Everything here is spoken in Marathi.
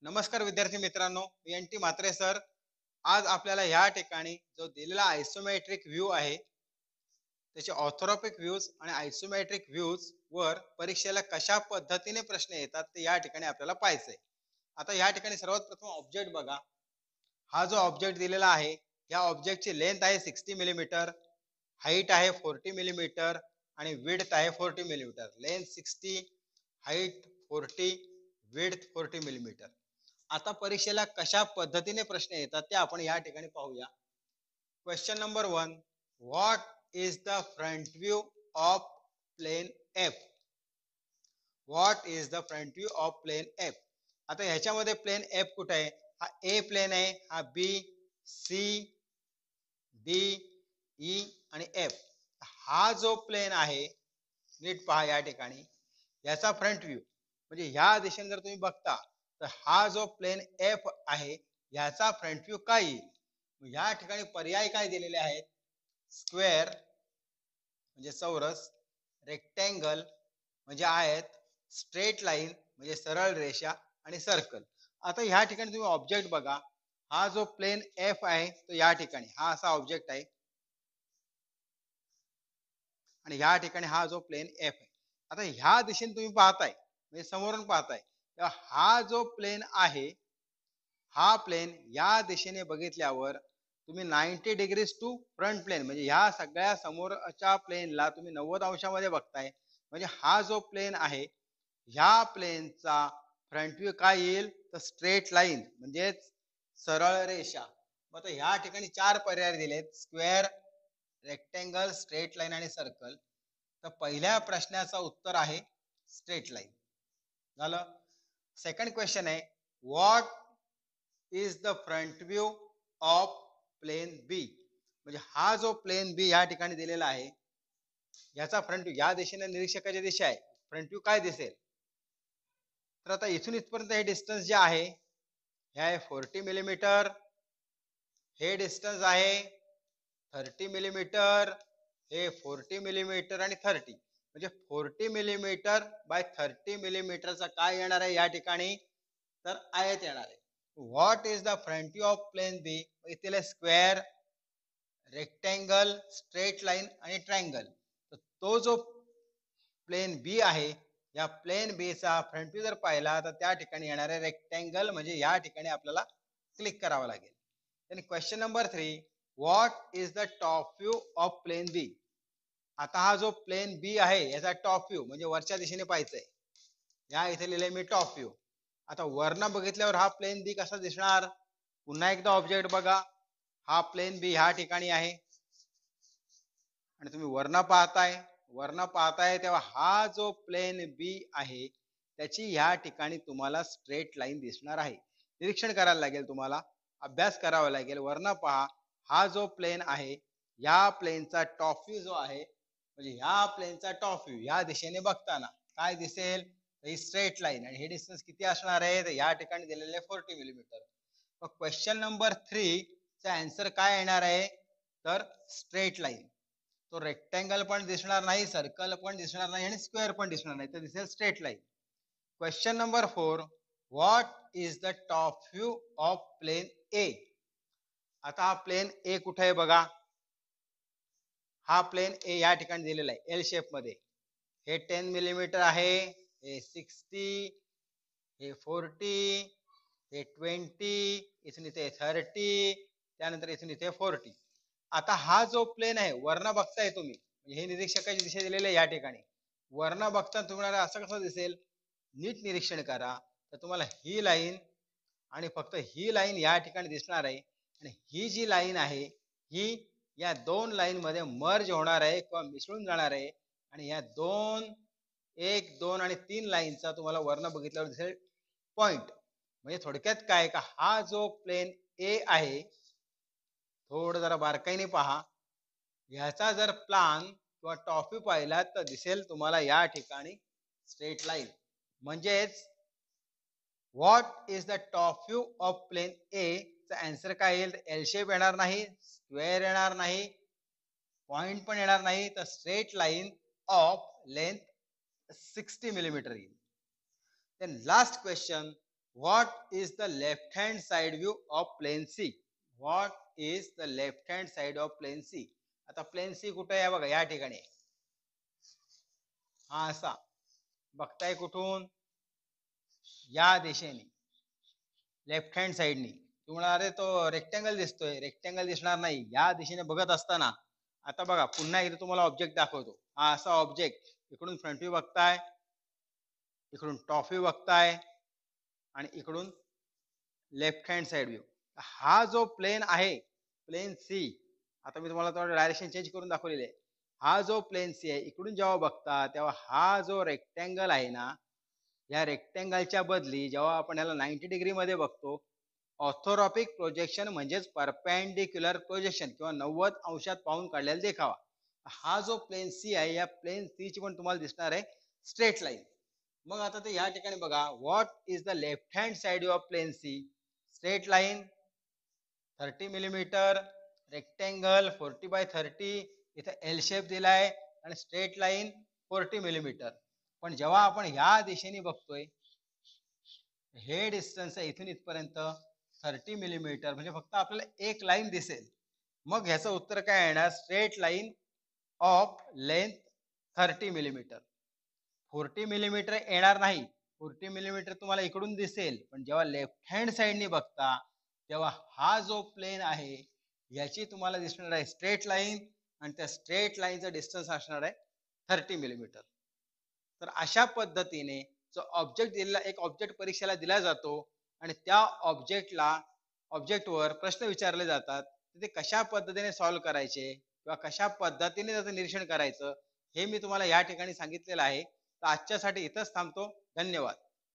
नमस्कार विद्यार्थी मित्रांनो, मी एन टी म्हात्रे सर. आज आपल्याला या ठिकाणी जो दिलेला आयसोमेट्रिक व्ह्यू आहे त्याचे ऑर्थोग्राफिक व्ह्यूज आणि आयसोमेट्रिक व्ह्यूज वर परीक्षेला कशा पद्धतीने प्रश्न येतात ते या ठिकाणी आपल्याला पाहायचंय. आता या ठिकाणी सर्वात प्रथम ऑब्जेक्ट बघा. हा जो ऑब्जेक्ट दिलेला आहे या ऑब्जेक्टची लेंथ आहे 60 मिलीमीटर, हाईट आहे 40 मिलीमीटर आणि विड्थ आहे 40 millimetre. Length 60, height 40, width 40 millimetre. आता परीक्षेला कशा पद्धतीने प्रश्न येतात ते आपण या ठिकाणी पाहूया. Question number 1, what is the front view of plane F? What is the front view of plane F? आता ह्याच्यामध्ये प्लेन एफ कुठे आहे? हा ए प्लेन आहे, हा बी, सी, डी, ई आणि एफ. हा जो प्लेन आहे नीट पहा या ठिकाणी, याचा फ्रंट व्ह्यू म्हणजे ह्या दिशेने जर तुम्ही बघता तर हा जो प्लेन एफ आहे याचा फ्रंट व्ह्यू काय येईल? या ठिकाणी पर्याय काय दिलेले आहेत? स्क्वेअर म्हणजे चौरस, रेक्टँगल म्हणजे आयत, स्ट्रेट लाईन म्हणजे सरळ रेषा आणि सर्कल. आता ह्या ठिकाणी तुम्ही ऑब्जेक्ट बघा. हा जो प्लेन एफ आहे तो या ठिकाणी हा असा ऑब्जेक्ट आहे आणि ह्या ठिकाणी हा जो प्लेन एफ आहे. आता ह्या दिशेने तुम्ही पाहताय म्हणजे समोरून पाहताय, तेव्हा हा जो प्लेन आहे हा प्लेन या दिशेने बघितल्यावर तुम्ही 90 डिग्रीज टू फ्रंट प्लेन म्हणजे ह्या सगळ्या समोरच्या प्लेनला तुम्ही 90 अंशामध्ये बघताय. म्हणजे हा जो प्लेन आहे ह्या प्लेनचा फ्रंट व्ह्यू काय येईल? तर स्ट्रेट लाईन म्हणजेच सरळ रेषा. मग आता ह्या ठिकाणी चार पर्याय दिलेत: स्क्वेअर, रेक्टँगल, स्ट्रेट लाईन आणि सर्कल. तर पहिल्या प्रश्नाचं उत्तर आहे स्ट्रेट लाईन. झालं. सेकंड क्वेश्चन आहे, what is the front view of plane B? म्हणजे हा जो प्लेन बी या ठिकाणी दिलेला आहे याचा फ्रंट व्ह्यू, या दिशेने निरीक्षकाची दिशा आहे, फ्रंट व्ह्यू काय दिसेल? तर आता इथून इथपर्यंत हे डिस्टन्स जे आहे हे आहे 40 मिलीमीटर, हे डिस्टन्स आहे 30 मिलीमीटर, हे 40 मिलीमीटर आणि 30 म्हणजे 40 मिलीमीटर बाय 30 मिलीमीटरचा काय येणार आहे या ठिकाणी? तर आयत येणार आहे. What is the front view of plane B? इथे स्क्वेअर, रेक्टँगल, स्ट्रेट लाईन आणि ट्रायंगल. तर तो जो प्लेन बी आहे या प्लेन बी चा फ्रंट व्ह्यू जर पाहिला तर त्या ठिकाणी येणार आहे रेक्टँगल म्हणजे या ठिकाणी आपल्याला क्लिक करावं लागेल. then question number 3, what is the top view of plane B? आता हा जो प्लेन बी आहे याचा टॉप व्ह्यू म्हणजे वरच्या दिशेने पाहायचंय. या इथे लिहिले मी टॉप व्ह्यू. आता वरनं बघितल्यावर हा प्लेन बी कसा दिसणार? पुन्हा एकदा ऑब्जेक्ट बघा. हा प्लेन बी ह्या ठिकाणी आहे आणि तुम्ही वरनं पाहताय तेव्हा हा जो प्लेन बी आहे त्याची या ठिकाणी तुम्हाला स्ट्रेट लाईन दिसणार आहे. निरीक्षण करायला लागेल, तुम्हाला अभ्यास करावा लागेल. वरनं पहा, हा जो प्लेन आहे या प्लेनचा टॉप व्ह्यू जो आहे म्हणजे ह्या प्लेनचा टॉप व्ह्यू या दिशेने बघताना काय दिसेल? ही स्ट्रेट लाईन आणि हे डिस्टन्स किती असणार आहे? तर या ठिकाणी दिलेले 40 मिलीमीटर. मग क्वेश्चन नंबर 3 चा आन्सर काय येणार आहे? तर स्ट्रेट लाईन. तो रेक्टँगल पण दिसणार नाही, सर्कल पण दिसणार नाही आणि स्क्वेअर पण दिसणार नाही, तर दिसेल straight line. Question number 4, what is the top view of plane A? आता हा प्लेन ए कुठे आहे बघा. हा प्लेन ए या ठिकाणी दिलेला आहे एल शेप मध्ये. हे 10 मिलीमीटर आहे, हे 60, हे 40, हे 20, इथून इथे 30, त्यानंतर इथून इथे 40. आता हा जो प्लेन आहे वरनं बघताय तुम्ही, हे निरीक्षकाची दिशा दिलेली आहे या ठिकाणी. वरनं बघता तुम्हाला असं कसं दिसेल? नीट निरीक्षण करा तर तुम्हाला ही लाईन आणि फक्त ही लाईन या ठिकाणी दिसणार आहे आणि ही जी लाईन आहे ही या दोन लाईन मध्ये मर्ज होणार आहे किंवा मिसळून जाणार आहे आणि या दोन, 1, 2 आणि 3 लाईनचा तुम्हाला वरनं बघितल्यावर दिसेल पॉइंट. म्हणजे थोडक्यात काय का हा जो प्लेन ए आहे, थोडं जरा बारकाईने पहा, ह्याचा जर प्लान किंवा टॉप व्ह्यू पाहिला तर दिसेल तुम्हाला या ठिकाणी स्ट्रेट लाईन. म्हणजेच what is the top view of plane A चा आन्सर काय येईल? एल शेप येणार नाही, स्क्वेअर येणार नाही, पॉइंट पण येणार नाही, तर straight line of length 60 millimetre येईल. Then last question, what is the left hand side view of plane C. What is the left hand side of plane C. आता प्लेन सी कुठे आहे बघा, या ठिकाणी. हा असा बघताय कुठून, या दिशेने लेफ्ट हँड साइडनी. तुम्हाला अरे तो रेक्टँगल दिसतोय, रेक्टँगल दिसणार नाही या दिशेने बघत असताना. आता बघा पुन्हा एकदा तुम्हाला ऑब्जेक्ट दाखवतो. हा असा ऑब्जेक्ट, इकडून फ्रंट व्ह्यू बघताय, इकडून टॉप व्ह्यू बघताय आणि इकडून लेफ्ट हँड साइड व्ह्यू. हा जो प्लेन आहे प्लेन सी, आता मी तुम्हाला थोडं डायरेक्शन चेंज करून दाखवलेले आहे. हा जो प्लेन सी आहे, इकडून जेव्हा बघता तेव्हा हा जो रेक्टँगल आहे ना, या रेक्टँगलच्या बदली जेव्हा आपण याला 90 डिग्री मध्ये बघतो, ऑर्थोरॉपिक प्रोजेक्शन म्हणजेच परपेंडिक्युलर प्रोजेक्शन किंवा 90 अंशात पाहून काढलेला देखावा. हा जो प्लेन सी आहे, या प्लेन सी ची पण तुम्हाला दिसणार आहे स्ट्रेट लाईन. मग आता ते या ठिकाणी बघा, what is the left hand side of plane C. Straight line 30 millimetre, rectangle 40x30, इथे एल शेप दिलाय आणि स्ट्रेट लाईन 40 मिलीमीटर. पण जेव्हा आपण ह्या दिशेने बघतोय, हे डिस्टन्स आहे इथून इथपर्यंत 30 मिलीमीटर, म्हणजे फक्त आपल्याला एक लाईन दिसेल. मग ह्याचं उत्तर काय येणार, straight line of length 30 millimetre. 40 millimetre येणार नाही. 40 मिलीमीटर तुम्हाला इकडून दिसेल, पण जेव्हा लेफ्ट हँड साइडनी बघता तेव्हा हा जो प्लेन आहे याची तुम्हाला दिसणार आहे स्ट्रेट लाईन, आणि त्या स्ट्रेट लाईनचा डिस्टन्स असणार आहे 30 मिलीमीटर. तर अशा पद्धतीने जो ऑब्जेक्ट दिलेला, एक ऑब्जेक्ट परीक्षेला दिला जातो आणि त्या ऑब्जेक्टवर प्रश्न विचारले जातात, ते कशा पद्धतीने सॉल्व्ह करायचे किंवा कशा पद्धतीने त्याचं निरीक्षण करायचं, हे मी तुम्हाला या ठिकाणी सांगितलेलं आहे. तर आजच्यासाठी इथंच थांबतो. धन्यवाद.